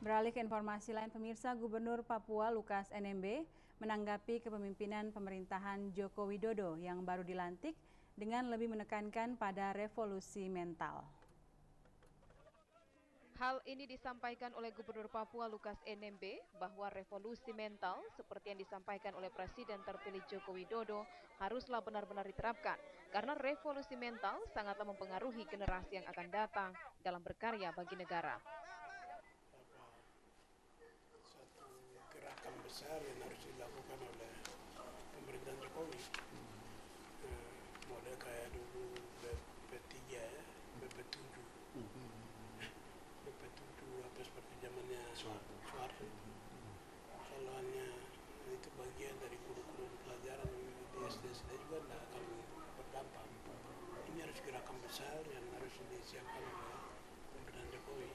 Beralih ke informasi lain, pemirsa, Gubernur Papua Lukas NMB menanggapi kepemimpinan pemerintahan Joko Widodo yang baru dilantik dengan lebih menekankan pada revolusi mental. Hal ini disampaikan oleh Gubernur Papua Lukas NMB bahwa revolusi mental seperti yang disampaikan oleh Presiden terpilih Joko Widodo haruslah benar-benar diterapkan karena revolusi mental sangatlah mempengaruhi generasi yang akan datang dalam berkarya bagi negara. Satu gerakan besar yang harus dilakukan oleh pemerintahan Jokowi, model kayak dulu BP3 ya, BP7 apa seperti zamannya Soeharto itu. Kalau hanya itu bagian dari kurikulum pelajaran di SD juga tidak akan berdampak. Ini harus gerakan besar yang harus disiapkan oleh pemerintahan Jokowi.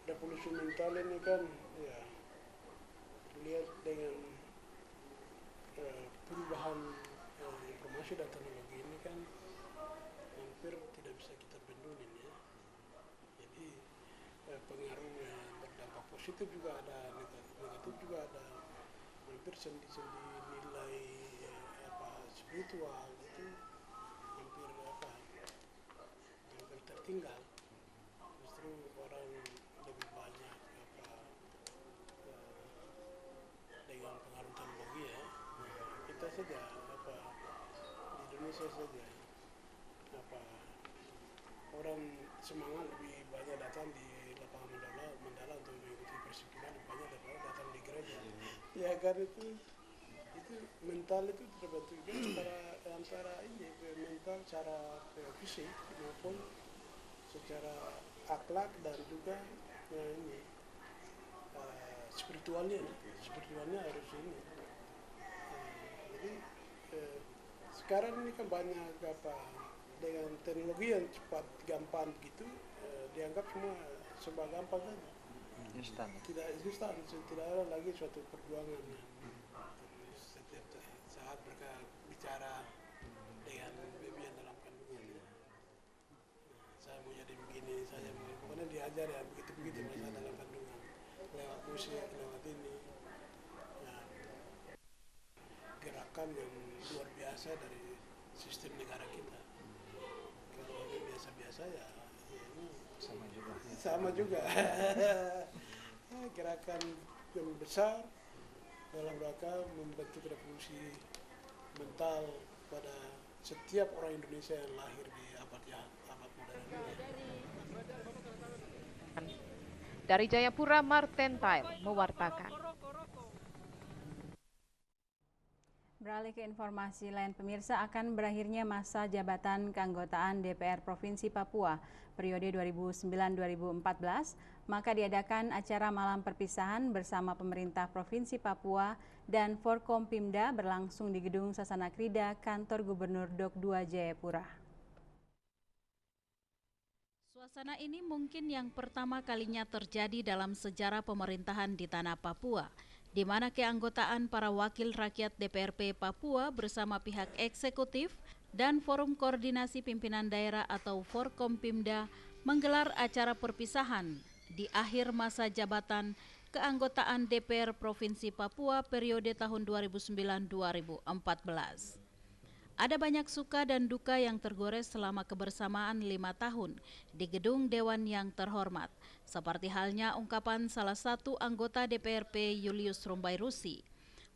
Revolusi mental ini kan ya lihat dengan perubahan informasi dan teknologi ini kan hampir tidak bisa kita bendungin ya. Jadi pengaruh yang berdampak positif juga ada, negatif juga ada. Hampir sendi-sendi nilai spiritual itu hampir tertinggal. Justru orang lebih banyak dengan pengaruh teknologi ya. Kita saja di Indonesia saja orang semangat lebih banyak datang di lapangan Mandala untuk mengikuti persekutuan, lebih banyak daripada datang di gereja. Ya kan itu mental itu terbentuk antara ini mental secara fisik maupun secara akhlak dan juga spiritualnya harus ini. Jadi sekarang ini kan banyak dengan teknologi yang cepat gampang begitu dianggap semua serba gampang saja. Instan. Tidak instan, tidak ada lagi suatu perjuangan. Setiap saat mereka bicara dengan baby dalam kandungan. Saya mau jadi begini, saya mau pokoknya diajar ya begitu masa dalam kandungan lewat musik, lewat ini. Nah, gerakan yang luar biasa dari sistem negara kita. Kalau ini biasa-biasa ya ini sama juga. Gerakan yang besar dalam rangka membentuk revolusi mental pada setiap orang Indonesia yang lahir di abad modern ini. Dari Jayapura, Martin Tail mewartakan. Beralih ke informasi lain, pemirsa, akan berakhirnya masa jabatan keanggotaan DPR Provinsi Papua periode 2009-2014, maka diadakan acara malam perpisahan bersama pemerintah Provinsi Papua dan Forkompimda berlangsung di Gedung Sasana Krida, Kantor Gubernur Dok 2 Jayapura. Suasana ini mungkin yang pertama kalinya terjadi dalam sejarah pemerintahan di tanah Papua, di mana keanggotaan para wakil rakyat DPRP Papua bersama pihak eksekutif dan Forum Koordinasi Pimpinan Daerah atau Forkompimda menggelar acara perpisahan di akhir masa jabatan keanggotaan DPR Provinsi Papua periode tahun 2009-2014. Ada banyak suka dan duka yang tergores selama kebersamaan 5 tahun di gedung Dewan yang terhormat, seperti halnya ungkapan salah satu anggota DPRP Julius Rumbairusi.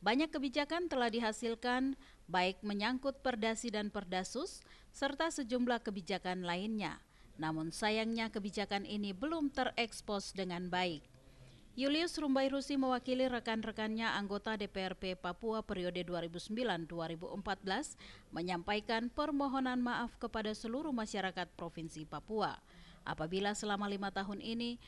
Banyak kebijakan telah dihasilkan, baik menyangkut Perdasi dan Perdasus, serta sejumlah kebijakan lainnya. Namun sayangnya kebijakan ini belum terekspos dengan baik. Julius Rumbairusi mewakili rekan-rekannya anggota DPRP Papua periode 2009-2014 menyampaikan permohonan maaf kepada seluruh masyarakat Provinsi Papua apabila selama 5 tahun ini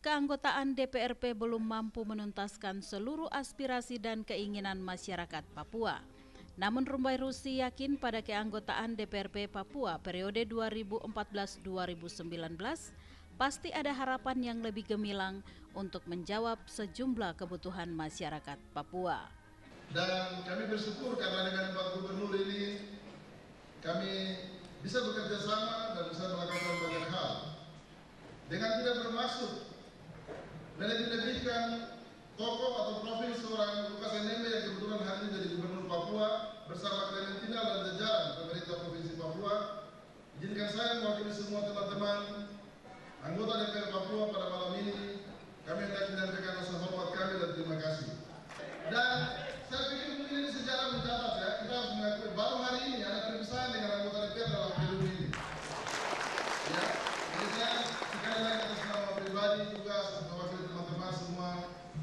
keanggotaan DPRP belum mampu menuntaskan seluruh aspirasi dan keinginan masyarakat Papua. Namun Rumbairusi yakin pada keanggotaan DPRP Papua periode 2014-2019 pasti ada harapan yang lebih gemilang untuk menjawab sejumlah kebutuhan masyarakat Papua. Dan kami bersyukur karena dengan Pak Gubernur ini kami bisa bekerja sama dan bisa melakukan banyak hal. dengan tidak bermaksud melebih-lebihkan tokoh atau profil seorang Lukas NMB yang kebetulan hari ini jadi Gubernur Papua bersama Clementina dan jajaran pemerintah Provinsi Papua. Izinkan saya mewakili semua teman-teman anggota DPR Papua pada malam ini. Kami hendak menyampaikan rasa hormat kami dan terima kasih. Dan saya pikir mungkin ini sejarah mencatat ya, kita harus mengakui baru hari ini ada perpisahan dengan anggota DPR dalam pemilu ini. Ya, jadi saya sekali lagi atas nama pribadi juga mewakili teman-teman semua,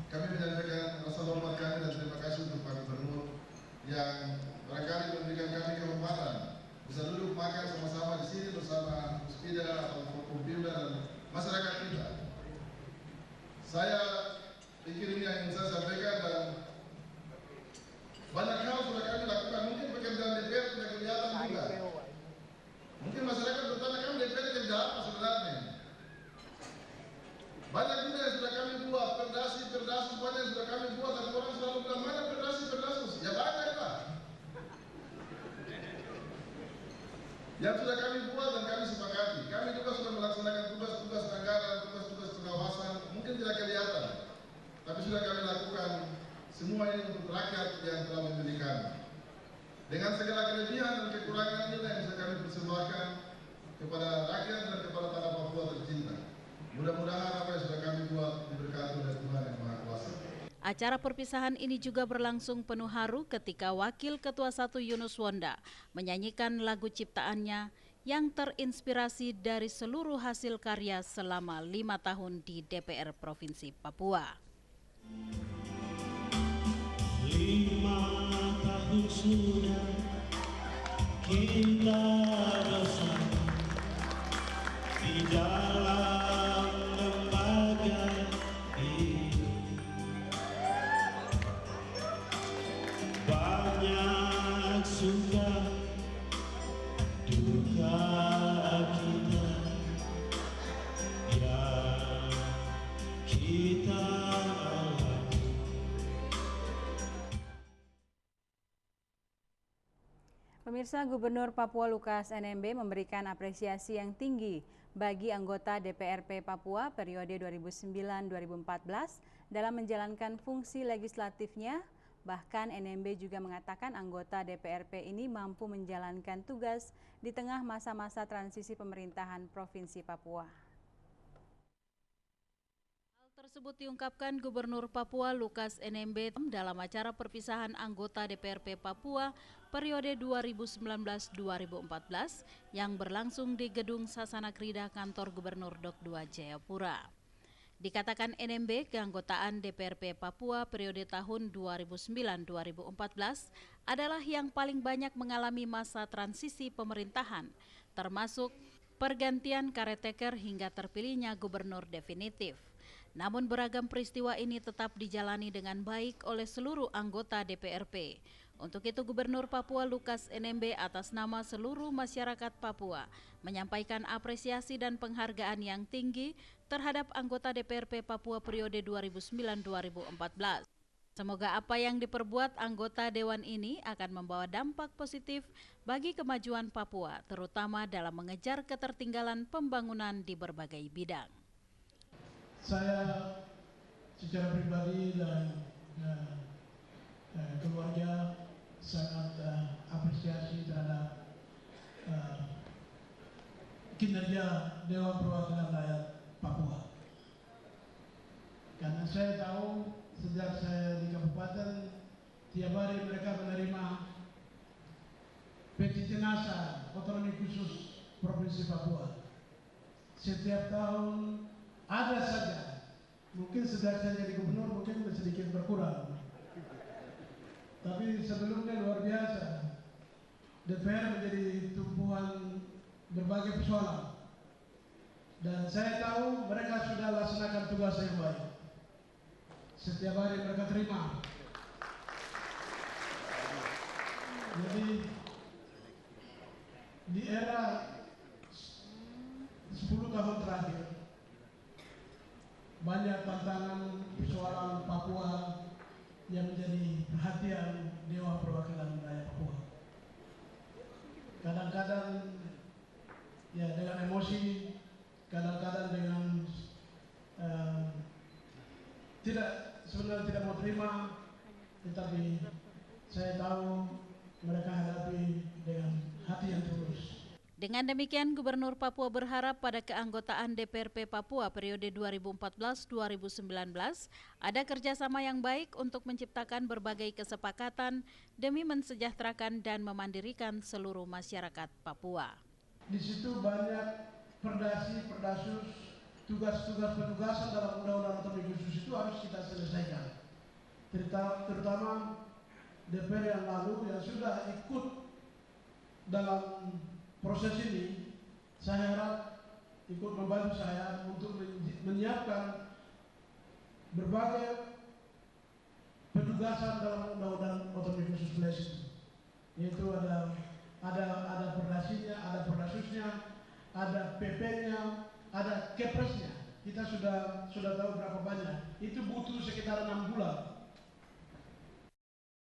kami menyampaikan rasa hormat kami dan terima kasih untuk Pak Gubernur yang barangkali memberikan kami kehormatan bisa duduk makan sama-sama di sini bersama Puspida atau Forkompimda dan masyarakat kita. Saya pikir ini yang ingin saya sampaikan dan banyak hal sudah kami lakukan. Mungkin pekerjaan DPR tidak kelihatan juga. Mungkin masyarakat bertanya, kami DPR kerja apa sebenarnya? Banyak juga yang sudah kami buat, perdasi banyak yang sudah kami buat, dan orang selalu bilang, mana perdasi? Ya banyak lah. Yang sudah kami buat dan kami sepakati. Kami juga sudah melaksanakan tugas-tugas anggaran, tugas-tugas pengawasan, mungkin tidak kelihatan, tapi sudah kami lakukan semua ini untuk rakyat yang telah memilih kami. Dengan segala kelebihan dan kekurangan ini yang bisa kami persembahkan kepada rakyat dan kepada tanah Papua tercinta. Mudah-mudahan apa yang sudah kami buat diberkati oleh Tuhan Yang Maha Kuasa. Acara perpisahan ini juga berlangsung penuh haru ketika Wakil Ketua 1 Yunus Wonda menyanyikan lagu ciptaannya yang terinspirasi dari seluruh hasil karya selama 5 tahun di DPR Provinsi Papua. 5 tahun sudah kita bersama di dalam lembaga ini. Banyak suka duka kita yang kita alami. Pemirsa, Gubernur Papua Lukas NMB memberikan apresiasi yang tinggi bagi anggota DPRP Papua periode 2009-2014 dalam menjalankan fungsi legislatifnya. Bahkan NMB juga mengatakan anggota DPRP ini mampu menjalankan tugas di tengah masa-masa transisi pemerintahan Provinsi Papua. Hal tersebut diungkapkan Gubernur Papua Lukas NMB dalam acara perpisahan anggota DPRP Papua periode 2019-2014 yang berlangsung di Gedung Sasana Krida Kantor Gubernur Dok 2 Jayapura. Dikatakan NMB, keanggotaan DPRP Papua periode tahun 2009-2014 adalah yang paling banyak mengalami masa transisi pemerintahan, termasuk pergantian caretaker hingga terpilihnya gubernur definitif. Namun beragam peristiwa ini tetap dijalani dengan baik oleh seluruh anggota DPRP. Untuk itu Gubernur Papua Lukas NMB atas nama seluruh masyarakat Papua menyampaikan apresiasi dan penghargaan yang tinggi terhadap anggota DPRP Papua periode 2009-2014. Semoga apa yang diperbuat anggota Dewan ini akan membawa dampak positif bagi kemajuan Papua, terutama dalam mengejar ketertinggalan pembangunan di berbagai bidang. Saya secara pribadi dan keluarga sangat apresiasi terhadap kinerja Dewan Perwakilan Rakyat Papua. Karena saya tahu sejak saya di kabupaten, tiap hari mereka menerima peti jenazah otonomi khusus Provinsi Papua. Setiap tahun ada saja, mungkin sejak saya jadi gubernur mungkin sedikit berkurang. Tapi sebelumnya luar biasa, DPR menjadi tumpuan berbagai persoalan. Dan saya tahu mereka sudah laksanakan tugas yang baik. Setiap hari mereka terima. Jadi di era 10 tahun terakhir, banyak tantangan persoalan Papua yang menjadi perhatian Dewan Perwakilan Rakyat Papua. Kadang-kadang ya dengan emosi kadang-kadang dengan sebenarnya tidak mau terima, tetapi saya tahu mereka hadapi dengan hati yang tulus. Dengan demikian, Gubernur Papua berharap pada keanggotaan DPRP Papua periode 2014-2019 ada kerjasama yang baik untuk menciptakan berbagai kesepakatan demi mensejahterakan dan memandirikan seluruh masyarakat Papua. Di situ banyak perdasus, tugas-tugas penugasan dalam undang-undang otonomi khusus itu harus kita selesaikan. Terutama DPR yang lalu yang sudah ikut dalam proses ini, saya harap ikut membantu saya untuk menyiapkan berbagai penugasan dalam undang-undang otonomi khusus wilayah itu. Yaitu ada perdasinya, ada perdasusnya, ada PP-nya, ada Kepresnya. Kita sudah tahu berapa banyak. Itu butuh sekitar 6 bulan